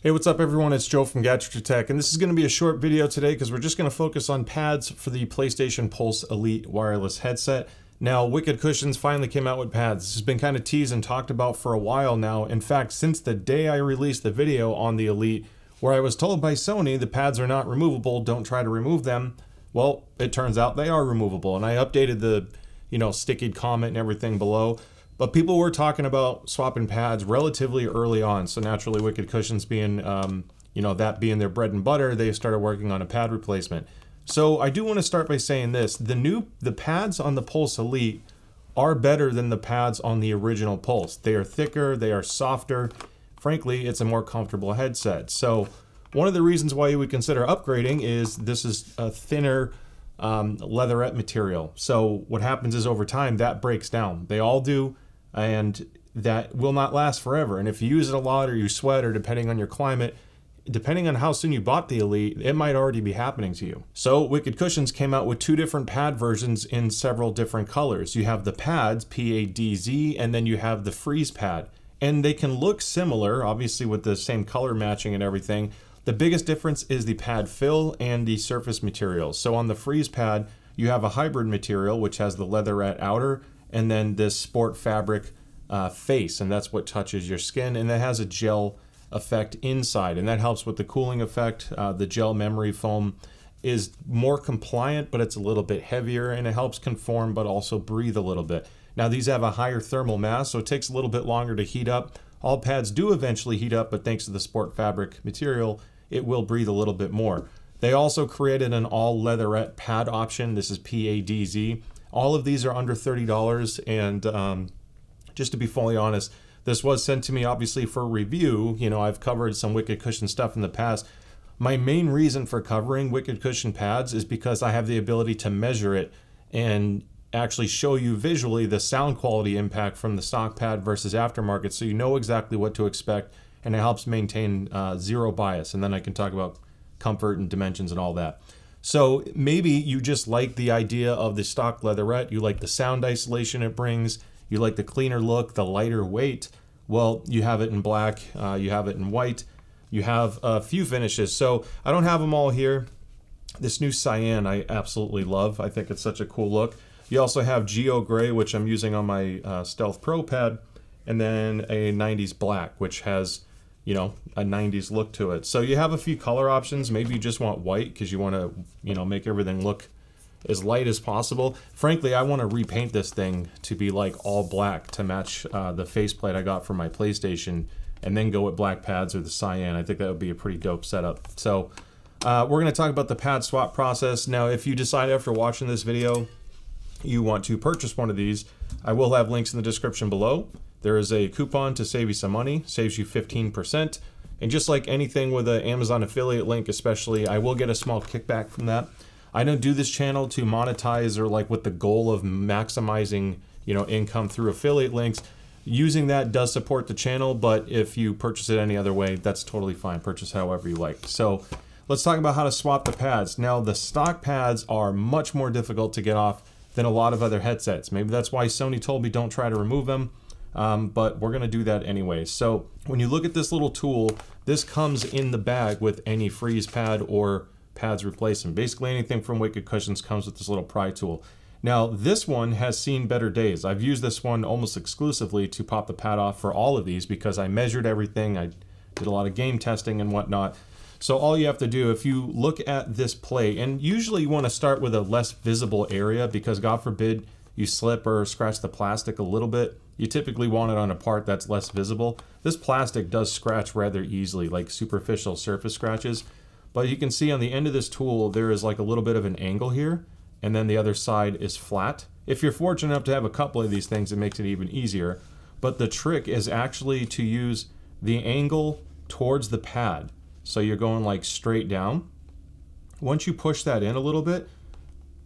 Hey, what's up everyone? It's Joe from Gadget Tech, and this is going to be a short video today because we're just going to focus on pads for the PlayStation Pulse Elite wireless headset. Now, Wicked Cushions finally came out with pads. This has been kind of teased and talked about for a while now. In fact, since the day I released the video on the Elite, where I was told by Sony the pads are not removable, don't try to remove them. Well, it turns out they are removable, and I updated the, sticky comment and everything below. But people were talking about swapping pads relatively early on. So naturally, Wicked Cushions being, that being their bread and butter, they started working on a pad replacement. So I do want to start by saying this: the pads on the Pulse Elite are better than the pads on the original Pulse. They are thicker, they are softer. Frankly, it's a more comfortable headset. So one of the reasons why you would consider upgrading is this is a thinner leatherette material. So what happens is over time that breaks down. They all do. And that will not last forever. And if you use it a lot or you sweat, or depending on your climate, depending on how soon you bought the Elite, it might already be happening to you. So Wicked Cushions came out with two different pad versions in several different colors. You have the Padz, P-A-D-Z, and then you have the FreeZe pad. And they can look similar, obviously with the same color matching and everything. The biggest difference is the pad fill and the surface materials. So on the FreeZe pad, you have a hybrid material, which has the leatherette outer, and then this sport fabric face, and that's what touches your skin, and that has a gel effect inside, and that helps with the cooling effect. The gel memory foam is more compliant, but it's a little bit heavier, and it helps conform but also breathe a little bit. Now these have a higher thermal mass, so it takes a little bit longer to heat up. All pads do eventually heat up, but thanks to the sport fabric material, it will breathe a little bit more. They also created an all leatherette pad option. This is P-A-D-Z. All of these are under $30, and just to be fully honest, this was sent to me obviously for review. I've covered some Wicked Cushion stuff in the past. My main reason for covering Wicked Cushion pads is because I have the ability to measure it and actually show you visually the sound quality impact from the stock pad versus aftermarket, so you know exactly what to expect, and it helps maintain zero bias. And then I can talk about comfort and dimensions and all that. So maybe you just like the idea of the stock leatherette, you like the sound isolation it brings, you like the cleaner look, the lighter weight. Well, you have it in black, you have it in white, you have a few finishes. So I don't have them all here. This new cyan I absolutely love. I think it's such a cool look. You also have Geo Gray, which I'm using on my Stealth Pro pad, and then a 90s black, which has a 90s look to it. So you have a few color options. Maybe you just want white because you want to, make everything look as light as possible. Frankly, I want to repaint this thing to be like all black to match the faceplate I got from my PlayStation, and then go with black pads or the cyan. I think that would be a pretty dope setup. So we're going to talk about the pad swap process. Now, if you decide after watching this video you want to purchase one of these, I will have links in the description below. There is a coupon to save you some money, saves you 15%. And just like anything with an Amazon affiliate link especially, I will get a small kickback from that. I don't do this channel to monetize or with the goal of maximizing, income through affiliate links. Using that does support the channel, but if you purchase it any other way, that's totally fine. Purchase however you like. So let's talk about how to swap the pads. Now, the stock pads are much more difficult to get off than a lot of other headsets. Maybe that's why Sony told me don't try to remove them. But we're gonna do that anyway. So when you look at this little tool, this comes in the bag with any FreeZe pad or pads replacement. Basically anything from Wicked Cushions comes with this little pry tool. Now this one has seen better days. I've used this one almost exclusively to pop the pad off for all of these because I measured everything. I did a lot of game testing and whatnot. So all you have to do, if you look at this plate, and usually you wanna start with a less visible area because God forbid you slip or scratch the plastic a little bit, you typically want it on a part that's less visible. This plastic does scratch rather easily, like superficial surface scratches. But you can see on the end of this tool, there is like a little bit of an angle here, and then the other side is flat. If you're fortunate enough to have a couple of these things, it makes it even easier. But the trick is actually to use the angle towards the pad. So you're going like straight down. Once you push that in a little bit,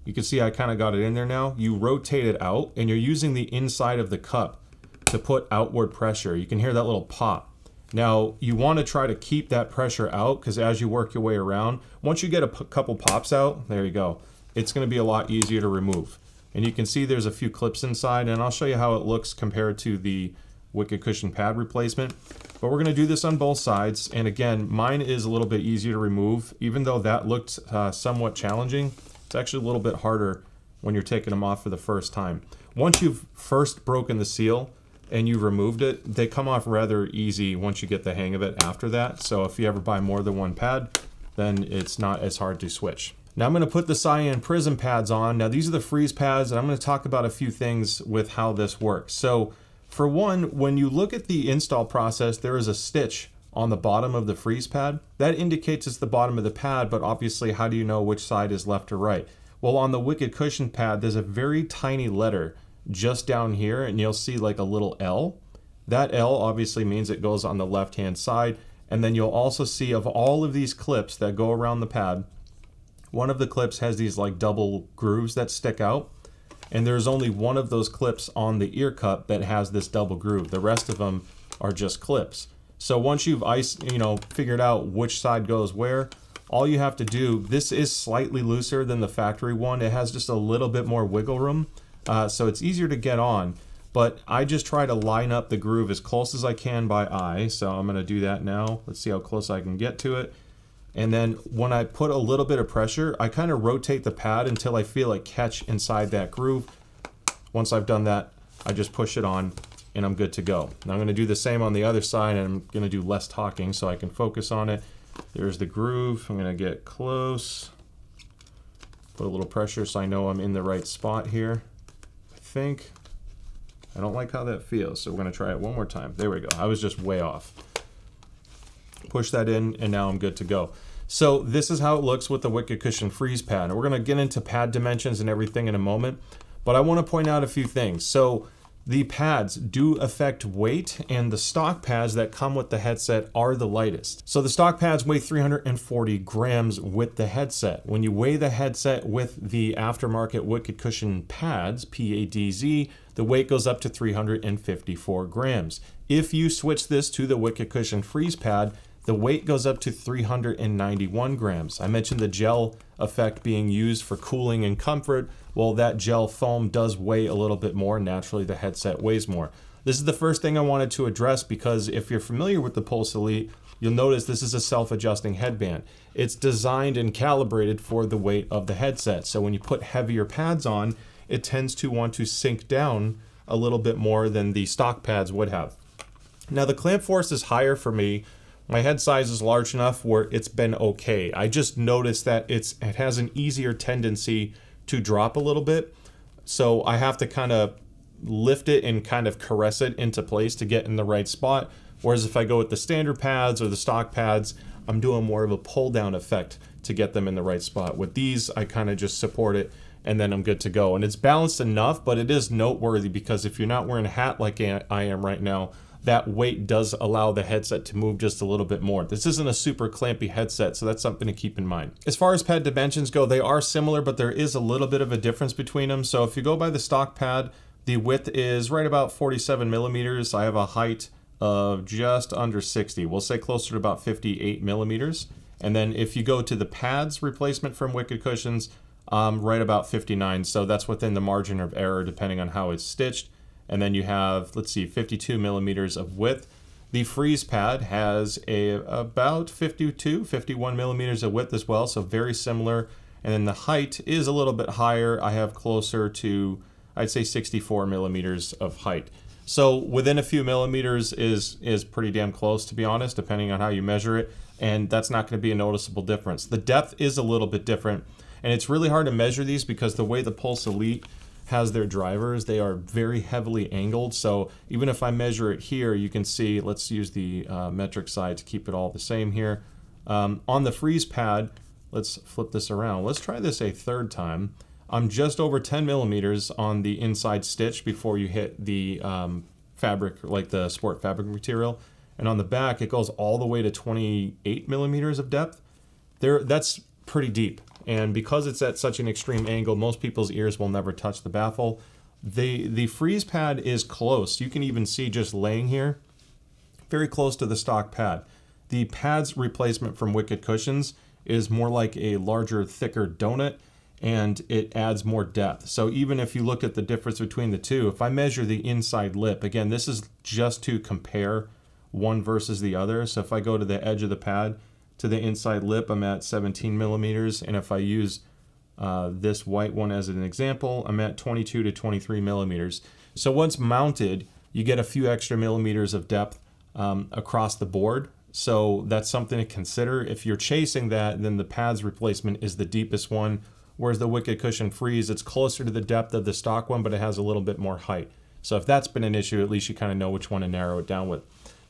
you can see I kind of got it in there now. You rotate it out, and you're using the inside of the cup to put outward pressure. You can hear that little pop. Now, you want to try to keep that pressure out because as you work your way around, once you get a couple pops out, there you go, it's going to be a lot easier to remove. And you can see there's a few clips inside, and I'll show you how it looks compared to the Wicked cushion pad replacement. But we're going to do this on both sides. And again, mine is a little bit easier to remove. Even though that looked somewhat challenging, it's actually a little bit harder when you're taking them off for the first time. Once you've first broken the seal and you removed it, they come off rather easy once you get the hang of it after that. So if you ever buy more than one pad, then it's not as hard to switch. Now I'm going to put the cyan prism pads on. Now these are the FreeZe pads, and I'm going to talk about a few things with how this works. So for one, when you look at the install process, there is a stitch on the bottom of the FreeZe pad. That indicates it's the bottom of the pad, but obviously how do you know which side is left or right? Well, on the Wicked cushion pad, there's a very tiny letter just down here, and you'll see like a little L. That L obviously means it goes on the left-hand side, and then you'll also see of all of these clips that go around the pad, one of the clips has these like double grooves that stick out, and there's only one of those clips on the ear cup that has this double groove. The rest of them are just clips. So once you've figured out which side goes where, all you have to do, this is slightly looser than the factory one. It has just a little bit more wiggle room, so it's easier to get on. But I just try to line up the groove as close as I can by eye. So I'm going to do that now. Let's see how close I can get to it. And then when I put a little bit of pressure, I kind of rotate the pad until I feel it catch inside that groove. Once I've done that, I just push it on and I'm good to go. Now I'm going to do the same on the other side, and I'm going to do less talking so I can focus on it. There's the groove. I'm going to get close. Put a little pressure so I know I'm in the right spot here. I think. I don't like how that feels, so we're going to try it one more time. There we go. I was just way off. Push that in, and now I'm good to go. So this is how it looks with the Wicked Cushion FreeZe pad. And we're going to get into pad dimensions and everything in a moment, but I want to point out a few things. So the pads do affect weight, and the stock pads that come with the headset are the lightest. So the stock pads weigh 340 grams with the headset. When you weigh the headset with the aftermarket Wicked Cushion pads, PADZ, the weight goes up to 354 grams. If you switch this to the Wicked Cushion FreeZe pad, the weight goes up to 391 grams. I mentioned the gel effect being used for cooling and comfort. Well, that gel foam does weigh a little bit more. Naturally, the headset weighs more. This is the first thing I wanted to address, because if you're familiar with the Pulse Elite, you'll notice this is a self-adjusting headband. It's designed and calibrated for the weight of the headset. So when you put heavier pads on, it tends to want to sink down a little bit more than the stock pads would have. Now the clamp force is higher for me. My head size is large enough where it's been okay. I just noticed that it has an easier tendency to drop a little bit. So I have to kind of lift it and kind of caress it into place to get in the right spot. Whereas if I go with the standard pads or the stock pads, I'm doing more of a pull down effect to get them in the right spot. With these, I kind of just support it and then I'm good to go. And it's balanced enough, but it is noteworthy because if you're not wearing a hat like I am right now, that weight does allow the headset to move just a little bit more. This isn't a super clampy headset, so that's something to keep in mind. As far as pad dimensions go, they are similar, but there is a little bit of a difference between them. So if you go by the stock pad, the width is right about 47 millimeters. I have a height of just under 60. We'll say closer to about 58 millimeters. And then if you go to the pads replacement from Wicked Cushions, right about 59. So that's within the margin of error depending on how it's stitched. And then you have, let's see, 52 millimeters of width. The FreeZe pad has about 52, 51 millimeters of width as well, so very similar. And then the height is a little bit higher. I have closer to, I'd say 64 millimeters of height. So within a few millimeters is pretty damn close, to be honest, depending on how you measure it. And that's not going to be a noticeable difference. The depth is a little bit different. And it's really hard to measure these because the way the Pulse Elite has their drivers, they are very heavily angled. So even if I measure it here, you can see, let's use the metric side to keep it all the same here. On the FreeZe pad, let's flip this around. Let's try this a third time. I'm just over 10 millimeters on the inside stitch before you hit the fabric, like the sport fabric material. And on the back, it goes all the way to 28 millimeters of depth. That's pretty deep. And because it's at such an extreme angle, most people's ears will never touch the baffle. The FreeZe pad is close. You can even see just laying here, very close to the stock pad. The pad's replacement from Wicked Cushions is more like a larger, thicker donut. and it adds more depth. So even if you look at the difference between the two, if I measure the inside lip, again, this is just to compare one versus the other. So if I go to the edge of the pad to the inside lip, I'm at 17 millimeters. And if I use this white one as an example, I'm at 22 to 23 millimeters. So once mounted, you get a few extra millimeters of depth across the board. So that's something to consider. If you're chasing that, then the Padz replacement is the deepest one, whereas the Wicked Cushion FreeZe, it's closer to the depth of the stock one, but it has a little bit more height. So if that's been an issue, at least you kind of know which one to narrow it down with.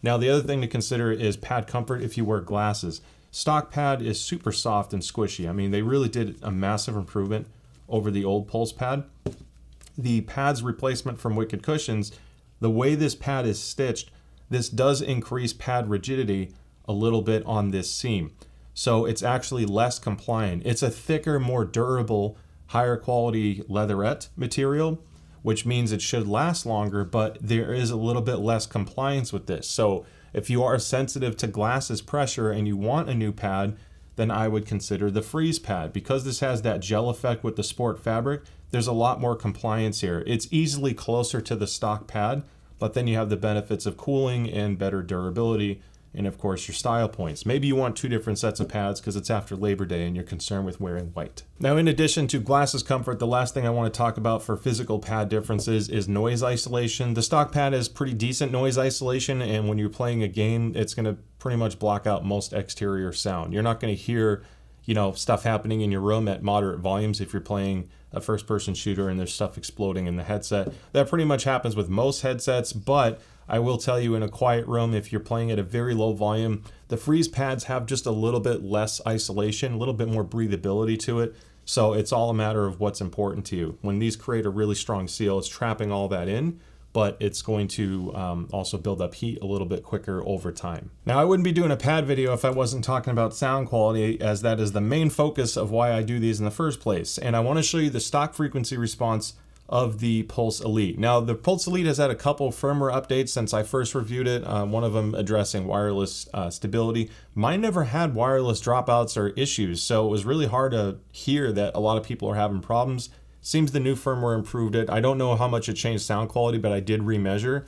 Now, the other thing to consider is pad comfort if you wear glasses. Stock pad is super soft and squishy. I mean, they really did a massive improvement over the old Pulse pad. The Padz replacement from Wicked Cushions, the way this pad is stitched, this does increase pad rigidity a little bit on this seam. So it's actually less compliant. It's a thicker, more durable, higher quality leatherette material, which means it should last longer, but there is a little bit less compliance with this. So if you are sensitive to glasses pressure and you want a new pad, then I would consider the FreeZe pad. Because this has that gel effect with the sport fabric, there's a lot more compliance here. It's easily closer to the stock pad, but then you have the benefits of cooling and better durability, and of course your style points. Maybe you want two different sets of pads because it's after Labor Day and you're concerned with wearing white. Now, in addition to glasses comfort, the last thing I want to talk about for physical pad differences is noise isolation. The stock pad has pretty decent noise isolation, and when you're playing a game, it's going to pretty much block out most exterior sound. You're not going to hear, you know, stuff happening in your room at moderate volumes if you're playing a first-person shooter and there's stuff exploding in the headset. That pretty much happens with most headsets, but I will tell you, in a quiet room, if you're playing at a very low volume, the FreeZe pads have just a little bit less isolation, a little bit more breathability to it. So it's all a matter of what's important to you. When these create a really strong seal, it's trapping all that in, but it's going to also build up heat a little bit quicker over time. Now, I wouldn't be doing a pad video if I wasn't talking about sound quality, as that is the main focus of why I do these in the first place. And I want to show you the stock frequency response of the Pulse Elite. Now, the Pulse Elite has had a couple firmware updates since I first reviewed it, one of them addressing wireless stability. Mine never had wireless dropouts or issues, so it was really hard to hear that a lot of people are having problems. Seems the new firmware improved it. I don't know how much it changed sound quality, but I did remeasure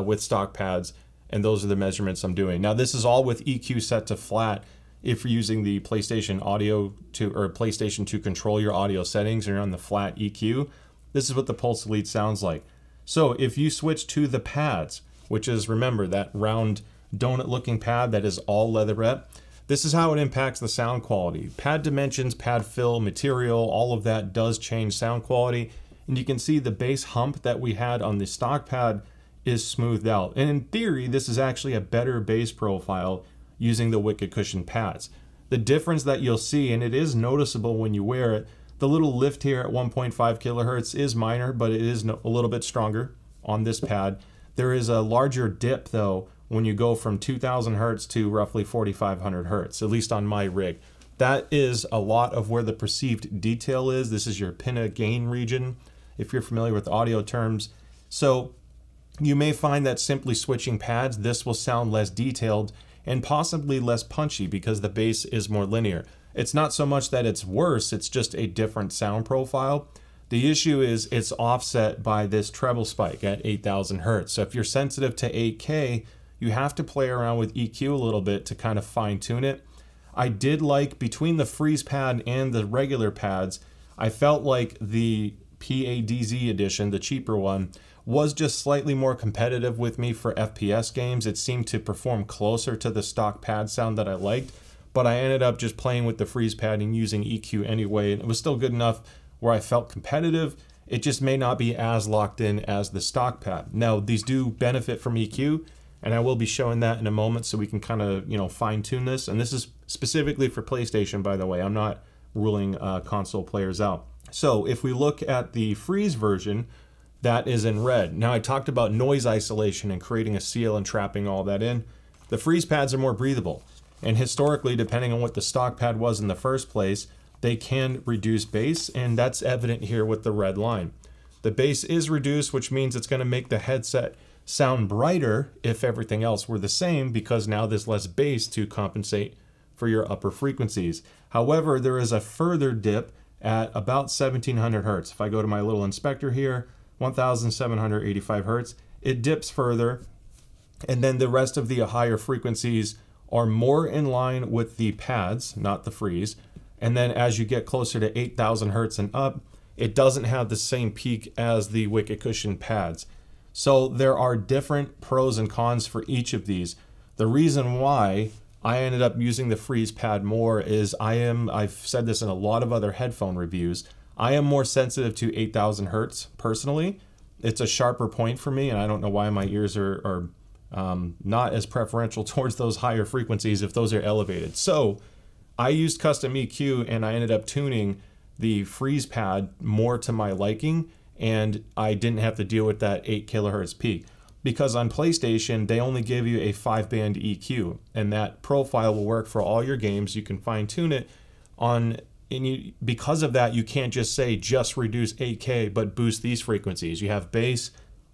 with stock pads, and those are the measurements I'm doing. Now, this is all with EQ set to flat. If you're using the PlayStation audio or PlayStation to control your audio settings, and you're on the flat EQ, this is what the Pulse Elite sounds like. So if you switch to the Padz, which is, remember, that round donut looking pad that is all leatherette, this is how it impacts the sound quality. Pad dimensions, pad fill, material, all of that does change sound quality. And you can see the bass hump that we had on the stock pad is smoothed out. And in theory, this is actually a better bass profile using the Wicked Cushion pads. The difference that you'll see, and it is noticeable when you wear it, the little lift here at 1.5 kilohertz is minor, but it is a little bit stronger on this pad. There is a larger dip, though, when you go from 2000 hertz to roughly 4500 hertz, at least on my rig. That is a lot of where the perceived detail is. This is your pinna gain region, if you're familiar with audio terms. So you may find that simply switching pads, this will sound less detailed and possibly less punchy because the bass is more linear. It's not so much that it's worse, it's just a different sound profile. The issue is it's offset by this treble spike at 8000 hertz. So if you're sensitive to 8K, you have to play around with EQ a little bit to kind of fine tune it. I did like, between the FreeZe pad and the regular pads, I felt like the Padz edition, the cheaper one, was just slightly more competitive with me for FPS games. It seemed to perform closer to the stock pad sound that I liked. But I ended up just playing with the FreeZe pad and using EQ anyway, and it was still good enough where I felt competitive. It just may not be as locked in as the stock pad. Now, these do benefit from EQ, and I will be showing that in a moment so we can kind of, you know, fine tune this. And this is specifically for PlayStation, by the way. I'm not ruling console players out. So if we look at the FreeZe version, that is in red. Now, I talked about noise isolation and creating a seal and trapping all that in. The FreeZe pads are more breathable. And historically, depending on what the stock pad was in the first place, they can reduce bass, and that's evident here with the red line. The bass is reduced, which means it's going to make the headset sound brighter if everything else were the same, because now there's less bass to compensate for your upper frequencies. However, there is a further dip at about 1700 hertz. If I go to my little inspector here, 1785 hertz, it dips further, and then the rest of the higher frequencies are more in line with the Padz, not the FreeZe. And then as you get closer to 8000 hertz and up, it doesn't have the same peak as the Wicked Cushion Padz. So there are different pros and cons for each of these. The reason why I ended up using the FreeZe pad more is I've said this in a lot of other headphone reviews, I am more sensitive to 8000 hertz personally. It's a sharper point for me, and I don't know why my ears are not as preferential towards those higher frequencies if those are elevated. So I used custom EQ, and I ended up tuning the FreeZe pad more to my liking, and I didn't have to deal with that 8 kilohertz peak. Because on PlayStation, they only give you a 5-band EQ, and that profile will work for all your games. You can fine tune it on, and because of that, you can't just say just reduce 8K, but boost these frequencies. You have bass,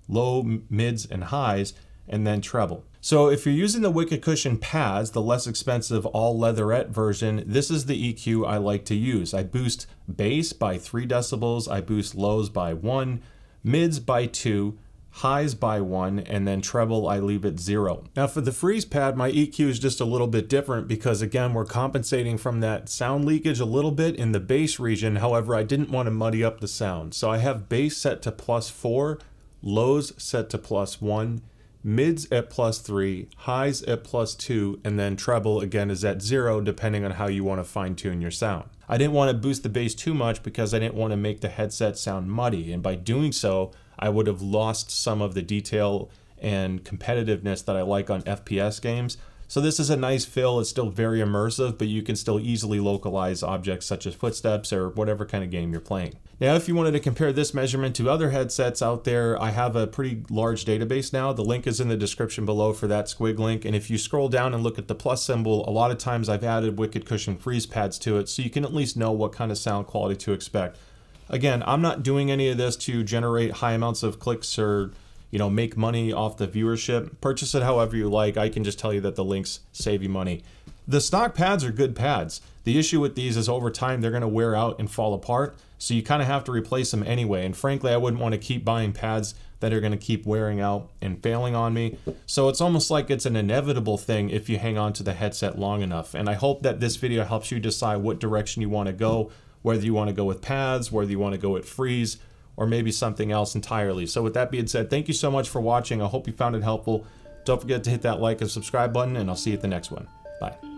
low, mids, and highs, and then treble. So if you're using the Wicked Cushion Padz, the less expensive all leatherette version, this is the EQ I like to use. I boost bass by 3 decibels, I boost lows by 1, mids by 2, highs by 1, and then treble I leave at 0. Now for the FreeZe pad, my EQ is just a little bit different because again, we're compensating from that sound leakage a little bit in the bass region. However, I didn't want to muddy up the sound. So I have bass set to +4, lows set to +1, mids at +3, highs at +2, and then treble again is at 0 depending on how you want to fine tune your sound. I didn't want to boost the bass too much because I didn't want to make the headset sound muddy, and by doing so I would have lost some of the detail and competitiveness that I like on FPS games. So this is a nice fill. It's still very immersive, but you can still easily localize objects such as footsteps or whatever kind of game you're playing. Now, if you wanted to compare this measurement to other headsets out there, I have a pretty large database now. The link is in the description below for that squig link. And if you scroll down and look at the plus symbol, a lot of times I've added Wicked Cushion FreeZe pads to it, so you can at least know what kind of sound quality to expect. Again, I'm not doing any of this to generate high amounts of clicks or make money off the viewership. Purchase it however you like. I can just tell you that the links save you money. The stock pads are good pads. The issue with these is over time they're going to wear out and fall apart, so you kind of have to replace them anyway. And frankly, I wouldn't want to keep buying pads that are going to keep wearing out and failing on me. So it's almost like it's an inevitable thing if you hang on to the headset long enough. And I hope that this video helps you decide what direction you want to go, whether you want to go with pads, whether you want to go with FreeZe, or maybe something else entirely. So with that being said, thank you so much for watching. I hope you found it helpful. Don't forget to hit that like and subscribe button, and I'll see you at the next one. Bye.